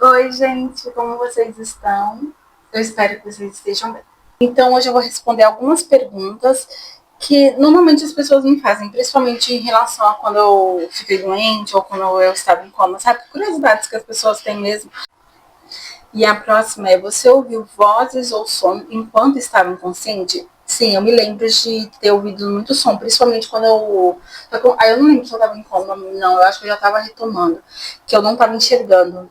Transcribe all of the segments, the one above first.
Oi, gente, como vocês estão? Eu espero que vocês estejam bem. Então, hoje eu vou responder algumas perguntas que normalmente as pessoas me fazem, principalmente em relação a quando eu fiquei doente ou quando eu estava em coma, sabe? Curiosidades que as pessoas têm mesmo. E a próxima é: você ouviu vozes ou som enquanto estava inconsciente? Sim, eu me lembro de ter ouvido muito som, principalmente quando eu. Aí eu não lembro se eu estava em coma, não, eu acho que eu já estava retomando, que eu não estava enxergando.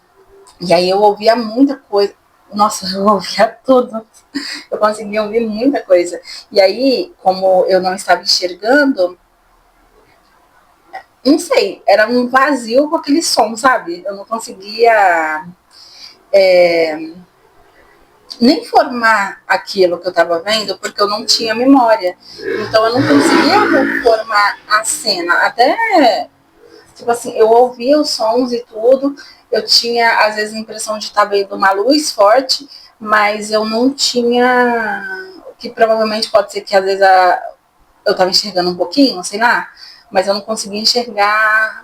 E aí eu ouvia muita coisa. Nossa, eu ouvia tudo. Eu conseguia ouvir muita coisa. E aí, como eu não estava enxergando, não sei, era um vazio com aquele som, sabe? Eu não conseguia nem formar aquilo que eu estava vendo, porque eu não tinha memória. Então eu não conseguia formar a cena. Até, tipo assim, eu ouvia os sons e tudo, eu tinha, às vezes, a impressão de estar vendo uma luz forte, mas eu não tinha. Que provavelmente pode ser que às vezes eu estava enxergando um pouquinho, sei lá, mas eu não conseguia enxergar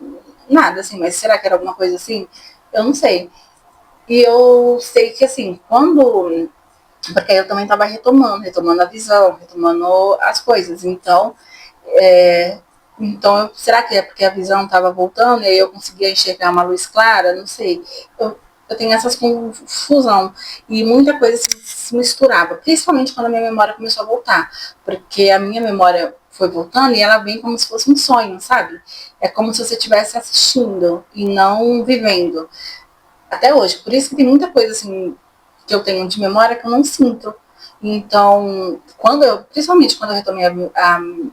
nada, assim. Mas será que era alguma coisa assim? Eu não sei. E eu sei que, assim, quando. Porque aí eu também estava retomando a visão, retomando as coisas. Então, será que é porque a visão estava voltando e aí eu conseguia enxergar uma luz clara? Não sei. Eu tenho essas confusão e muita coisa se misturava, principalmente quando a minha memória começou a voltar, porque a minha memória foi voltando e ela vem como se fosse um sonho, sabe? É como se você estivesse assistindo e não vivendo. Até hoje. Por isso que tem muita coisa assim que eu tenho de memória que eu não sinto. Então, principalmente quando eu retomei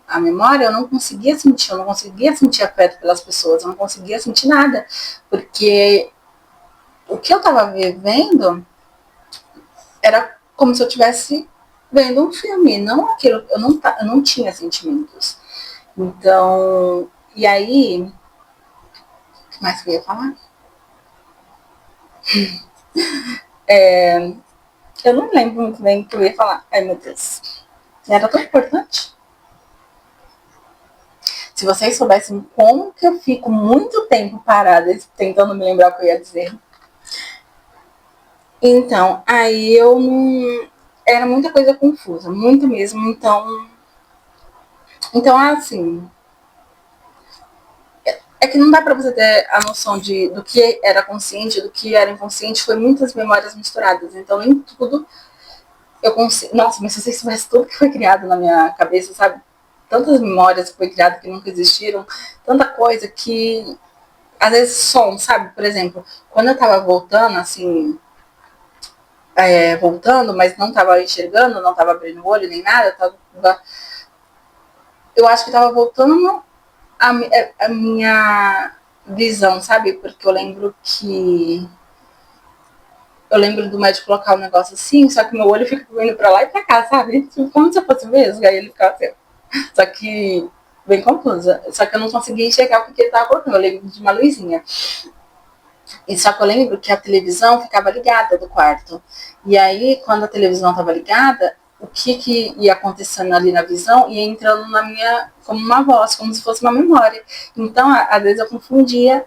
a memória, eu não conseguia sentir, eu não conseguia sentir afeto pelas pessoas, eu não conseguia sentir nada, porque o que eu estava vivendo era como se eu estivesse vendo um filme, não aquilo, eu não tinha sentimentos. Então, e aí, o que mais que eu ia falar? Eu não lembro muito bem o que eu ia falar. Ai, meu Deus. Era tão importante. Se vocês soubessem como que eu fico muito tempo parada tentando me lembrar o que eu ia dizer. Então, aí eu não. Era muita coisa confusa, muito mesmo. Então assim, é que não dá para você ter a noção do que era consciente, do que era inconsciente. Foi muitas memórias misturadas. Então, nem tudo eu consigo. Nossa, mas se vocês soubessem tudo que foi criado na minha cabeça, sabe? Tantas memórias que foi criado que nunca existiram, tanta coisa que às vezes som, sabe? Por exemplo, quando eu tava voltando, assim, voltando, mas não tava enxergando, não tava abrindo o olho nem nada, eu acho que tava voltando a minha visão, sabe? Porque eu lembro do médico colocar um negócio assim, só que meu olho fica indo pra lá e pra cá, sabe? Tipo, como se eu fosse mesmo, aí ele ficava assim. Só que bem confusa. Só que eu não conseguia enxergar porque ele tava colocando. Eu lembro de uma luzinha. E só que eu lembro que a televisão ficava ligada do quarto. E aí, quando a televisão estava ligada, o que ia acontecendo ali na visão ia entrando na minha, como uma voz, como se fosse uma memória. Então, às vezes eu confundia,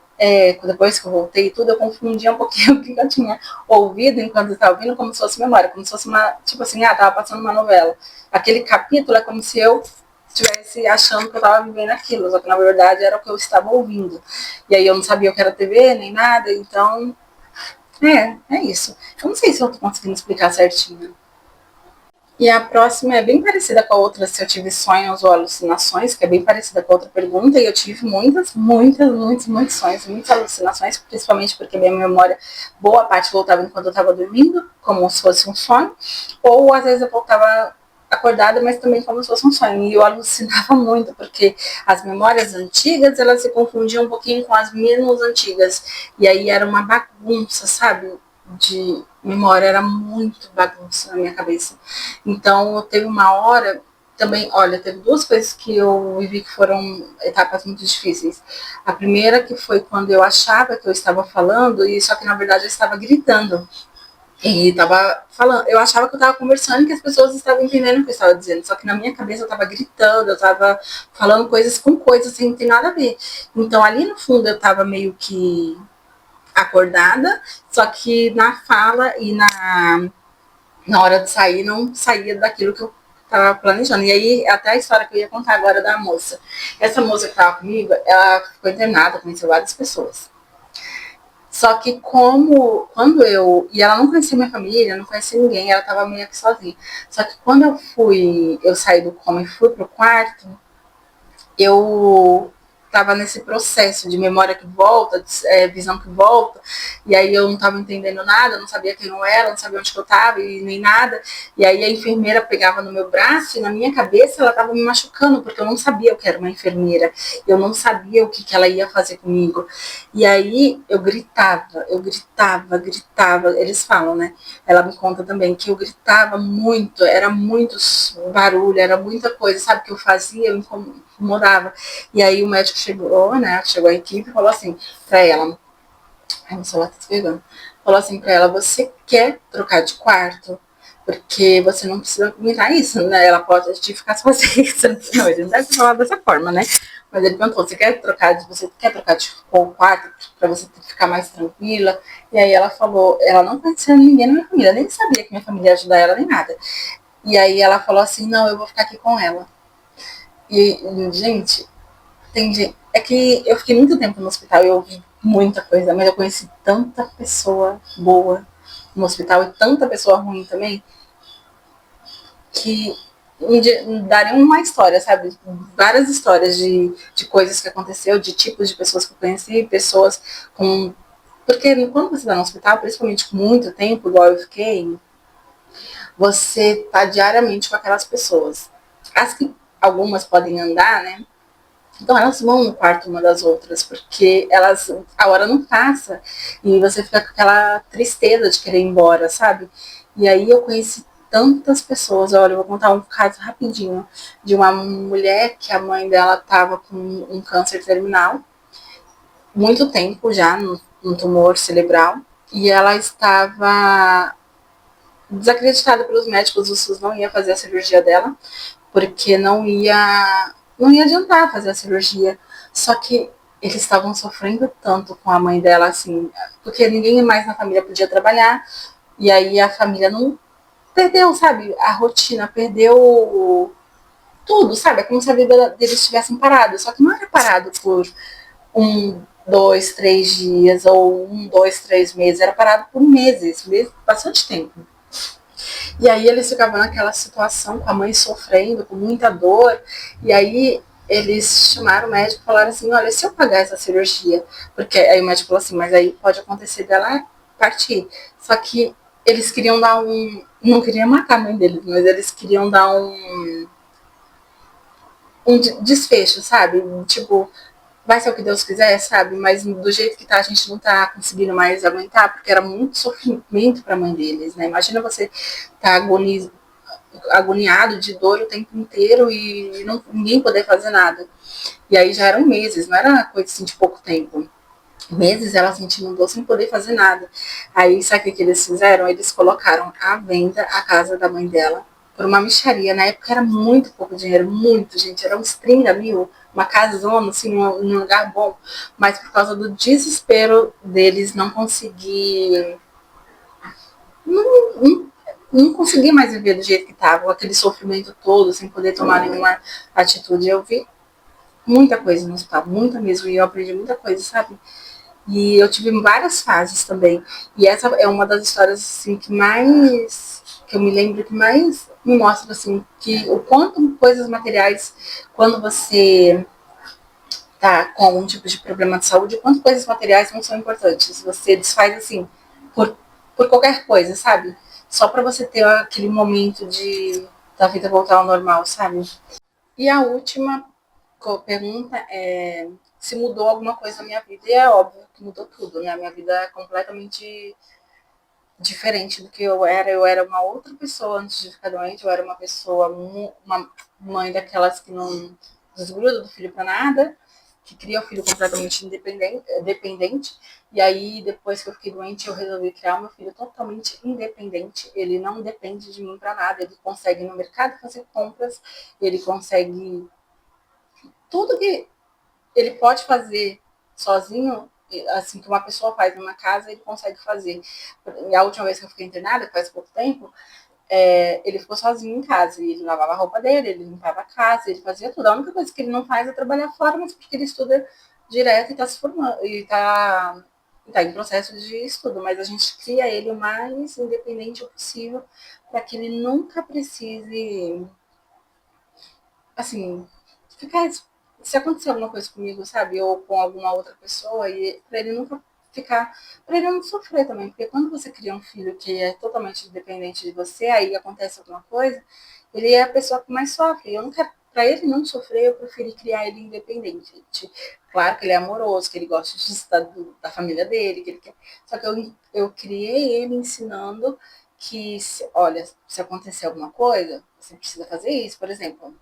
depois que eu voltei e tudo, eu confundia um pouquinho o que eu tinha ouvido enquanto eu estava ouvindo, como se fosse memória, como se fosse uma, tipo assim, tava passando uma novela. Aquele capítulo é como se eu estivesse achando que eu estava vivendo aquilo, só que na verdade era o que eu estava ouvindo. E aí eu não sabia o que era TV, nem nada, então é isso. Eu não sei se eu tô conseguindo explicar certinho. E a próxima é bem parecida com a outra, se eu tive sonhos ou alucinações, que é bem parecida com a outra pergunta, e eu tive muitos sonhos, muitas alucinações, principalmente porque minha memória, boa parte voltava enquanto eu estava dormindo, como se fosse um sonho, ou às vezes eu voltava acordada, mas também como se fosse um sonho. E eu alucinava muito, porque as memórias antigas, elas se confundiam um pouquinho com as menos antigas. E aí era uma bagunça, sabe? De memória, era muito bagunça na minha cabeça. Então, teve uma hora também, olha, teve duas coisas que eu vivi que foram etapas muito difíceis. A primeira que foi quando eu achava que eu estava falando, e só que na verdade eu estava gritando. E estava falando, eu achava que eu estava conversando e que as pessoas estavam entendendo o que eu estava dizendo, só que na minha cabeça eu estava gritando, eu estava falando coisas com coisas sem ter nada a ver. Então ali no fundo eu estava meio que acordada, só que na fala e na hora de sair não saía daquilo que eu estava planejando. E aí, até a história que eu ia contar agora da moça. Essa moça que estava comigo, ela ficou internada, conheceu várias pessoas. Só que como quando eu. E ela não conhecia minha família, não conhecia ninguém, ela estava meio que sozinha. Só que quando eu saí do coma e fui pro quarto, eu estava nesse processo de memória que volta, visão que volta, e aí eu não estava entendendo nada, não sabia quem eu era, não sabia onde que eu estava e nem nada. E aí a enfermeira pegava no meu braço e na minha cabeça ela estava me machucando, porque eu não sabia o que era uma enfermeira, eu não sabia o que, que ela ia fazer comigo. E aí eu gritava. Eles falam, né? Ela me conta também que eu gritava muito, era muito barulho, era muita coisa, sabe, que eu fazia, eu incomodava. E aí o médico chegou, né? Chegou a equipe e falou assim pra ela. Ai, meu celular tá desligando. Falou assim pra ela: você quer trocar de quarto? Porque você não precisa comentar isso, né? Ela pode te ficar sozinha. Não, ele não deve falar dessa forma, né? Mas ele perguntou: você quer trocar de quarto pra você ficar mais tranquila? E aí ela falou: ela não conhecia ninguém na minha família, nem sabia que minha família ia ajudar ela nem nada. E aí ela falou assim: não, eu vou ficar aqui com ela. E, gente, é que eu fiquei muito tempo no hospital e eu ouvi muita coisa, mas eu conheci tanta pessoa boa no hospital e tanta pessoa ruim também, que daria uma história, sabe? Várias histórias de coisas que aconteceu, de tipos de pessoas que eu conheci, pessoas com. Porque quando você está no hospital, principalmente com muito tempo, igual eu fiquei, você está diariamente com aquelas pessoas. As que algumas podem andar, né? Então elas vão no quarto uma das outras, porque a hora não passa e você fica com aquela tristeza de querer ir embora, sabe? E aí eu conheci tantas pessoas. Olha, eu vou contar um caso rapidinho de uma mulher que a mãe dela estava com um câncer terminal, muito tempo já, no tumor cerebral, e ela estava desacreditada pelos médicos, o SUS não ia fazer a cirurgia dela, porque não ia adiantar fazer a cirurgia. Só que eles estavam sofrendo tanto com a mãe dela, assim, porque ninguém mais na família podia trabalhar, e aí a família não perdeu, sabe, a rotina, perdeu tudo, sabe? É como se a vida deles estivessem parado. Só que não era parado por 1, 2, 3 dias, ou 1, 2, 3 meses, era parado por meses, bastante tempo. E aí eles ficavam naquela situação, com a mãe sofrendo, com muita dor, e aí eles chamaram o médico e falaram assim: olha, se eu pagar essa cirurgia, porque aí o médico falou assim, mas aí pode acontecer dela partir. Só que eles queriam dar não queriam matar a mãe deles, mas eles queriam dar um desfecho, sabe? Tipo, vai ser o que Deus quiser, sabe? Mas do jeito que tá, a gente não tá conseguindo mais aguentar, porque era muito sofrimento pra mãe deles, né? Imagina você tá agoniado de dor o tempo inteiro e ninguém poder fazer nada. E aí já eram meses, não era coisa assim de pouco tempo. Meses ela sentindo dor sem poder fazer nada. Aí sabe o que eles fizeram? Eles colocaram à venda a casa da mãe dela por uma mixaria. Na época era muito pouco dinheiro, muito, gente. Era uns 30 mil, uma casona, assim, num lugar bom. Mas por causa do desespero deles não conseguir. Não consegui mais viver do jeito que estava, aquele sofrimento todo, sem poder tomar nenhuma atitude. Eu vi muita coisa no hospital, muita mesmo, e eu aprendi muita coisa, sabe? E eu tive várias fases também. E essa é uma das histórias assim que eu me lembro que mais me mostra assim que o quanto coisas materiais, quando você tá com algum tipo de problema de saúde, o quanto coisas materiais não são importantes. Você desfaz assim por, por qualquer coisa, sabe? Só para você ter aquele momento de da vida voltar ao normal, sabe? E a última pergunta é se mudou alguma coisa na minha vida. E é óbvio que mudou tudo, né? A minha vida é completamente diferente do que eu era. Eu era uma outra pessoa antes de ficar doente. Eu era uma pessoa, uma mãe daquelas que não desgruda do filho para nada, que cria o filho completamente dependente. E aí, depois que eu fiquei doente, eu resolvi criar meu filho totalmente independente. Ele não depende de mim para nada. Ele consegue ir no mercado fazer compras, ele consegue tudo que ele pode fazer sozinho, assim, que uma pessoa faz numa casa, ele consegue fazer. E a última vez que eu fiquei internada, que faz pouco tempo, ele ficou sozinho em casa. E ele lavava a roupa dele, ele limpava a casa, ele fazia tudo. A única coisa que ele não faz é trabalhar fora, mas porque ele estuda direto e está se formando, e está em processo de estudo. Mas a gente cria ele o mais independente possível para que ele nunca precise, assim, ficar. Se acontecer alguma coisa comigo, sabe? Ou com alguma outra pessoa, e para ele nunca ficar. Para ele não sofrer também. Porque quando você cria um filho que é totalmente dependente de você, aí acontece alguma coisa, ele é a pessoa que mais sofre. Eu não quero. Para ele não sofrer, eu preferi criar ele independente. Claro que ele é amoroso, que ele gosta de estar da família dele, que ele quer. Só que eu criei ele ensinando que, olha, se acontecer alguma coisa, você precisa fazer isso. Por exemplo,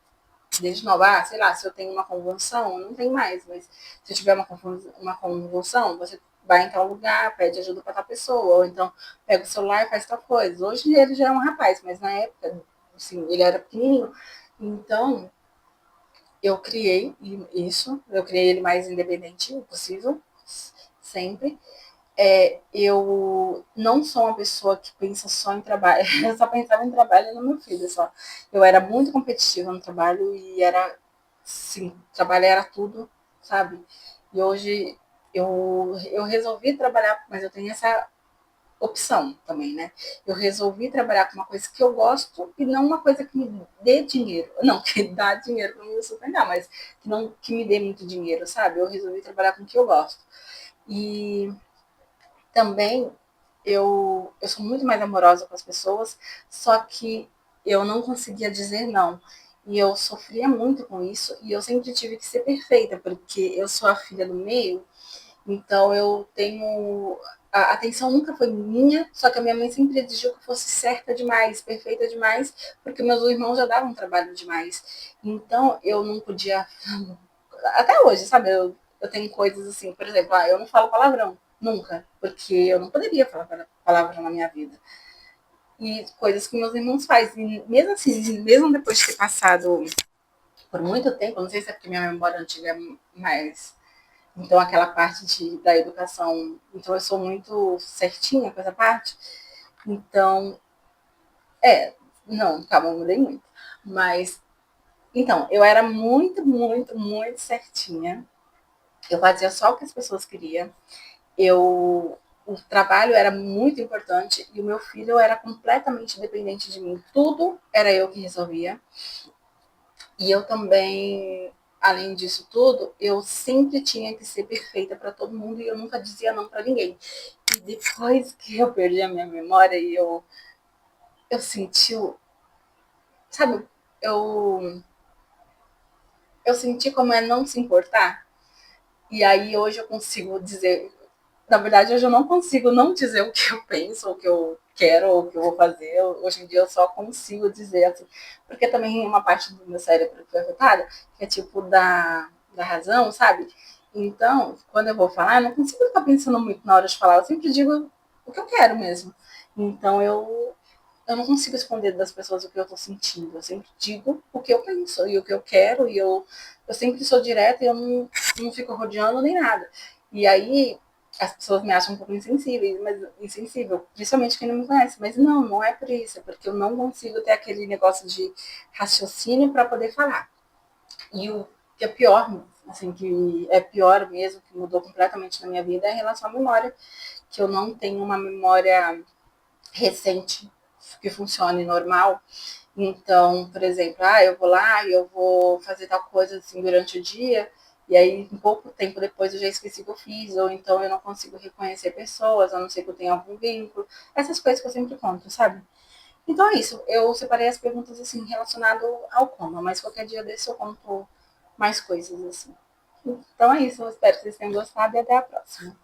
desde nova, sei lá, se eu tenho uma convulsão, não tem mais, mas se eu tiver uma convulsão, você vai em tal lugar, pede ajuda para tal pessoa, ou então pega o celular e faz tal coisa. Hoje ele já é um rapaz, mas na época, assim, ele era pequenininho. Então, eu criei isso, eu criei ele mais independente possível, sempre. Eu não sou uma pessoa que pensa só em trabalho, eu só pensava em trabalho no meu filho, só. Eu era muito competitiva no trabalho e era, sim, trabalho era tudo, sabe? E hoje eu resolvi trabalhar, mas eu tenho essa opção também, né? Eu resolvi trabalhar com uma coisa que eu gosto e não uma coisa que me dê dinheiro. Não, que dá dinheiro para me sustentar, mas que não que me dê muito dinheiro, sabe? Eu resolvi trabalhar com o que eu gosto. E também eu sou muito mais amorosa com as pessoas, só que eu não conseguia dizer não. E eu sofria muito com isso, e eu sempre tive que ser perfeita, porque eu sou a filha do meio, então eu tenho. A atenção nunca foi minha, só que a minha mãe sempre exigiu que eu fosse certa demais, perfeita demais, porque meus irmãos já davam trabalho demais. Então eu não podia. Até hoje, sabe? Eu tenho coisas assim, por exemplo, eu não falo palavrão, nunca, porque eu não poderia falar palavrão na minha vida. E coisas que meus irmãos fazem. E mesmo assim, mesmo depois de ter passado por muito tempo, não sei se é porque minha memória antiga é mais. Então, aquela parte da educação. Então, eu sou muito certinha com essa parte. Então, não, calma, eu mudei muito. Mas, então, eu era muito, muito, muito certinha. Eu fazia só o que as pessoas queriam. O trabalho era muito importante e o meu filho era completamente dependente de mim. Tudo era eu que resolvia. E eu também, além disso tudo, eu sempre tinha que ser perfeita para todo mundo e eu nunca dizia não para ninguém. E depois que eu perdi a minha memória e eu senti, sabe, eu, eu senti como é não se importar. E aí hoje eu consigo dizer, na verdade, hoje eu não consigo não dizer o que eu penso, o que eu quero, ou o que eu vou fazer. Hoje em dia eu só consigo dizer assim, porque também uma parte do meu cérebro que foi afetada, que é tipo da razão, sabe? Então, quando eu vou falar, eu não consigo ficar pensando muito na hora de falar, eu sempre digo o que eu quero mesmo. Então eu não consigo esconder das pessoas o que eu estou sentindo. Eu sempre digo o que eu penso e o que eu quero, e eu sempre sou direta e eu não fico rodeando nem nada. E aí as pessoas me acham um pouco insensível, principalmente quem não me conhece. Mas não, não é por isso, é porque eu não consigo ter aquele negócio de raciocínio para poder falar. E o que é pior, assim, que é pior mesmo, que mudou completamente na minha vida, é em relação à memória, que eu não tenho uma memória recente que funcione normal. Então, por exemplo, eu vou lá e eu vou fazer tal coisa assim durante o dia, e aí um pouco tempo depois eu já esqueci o que eu fiz, ou então eu não consigo reconhecer pessoas, a não ser que eu tenha algum vínculo. Essas coisas que eu sempre conto, sabe? Então é isso. Eu separei as perguntas assim relacionado ao coma, mas qualquer dia desse eu conto mais coisas assim. Então é isso. Eu espero que vocês tenham gostado e até a próxima.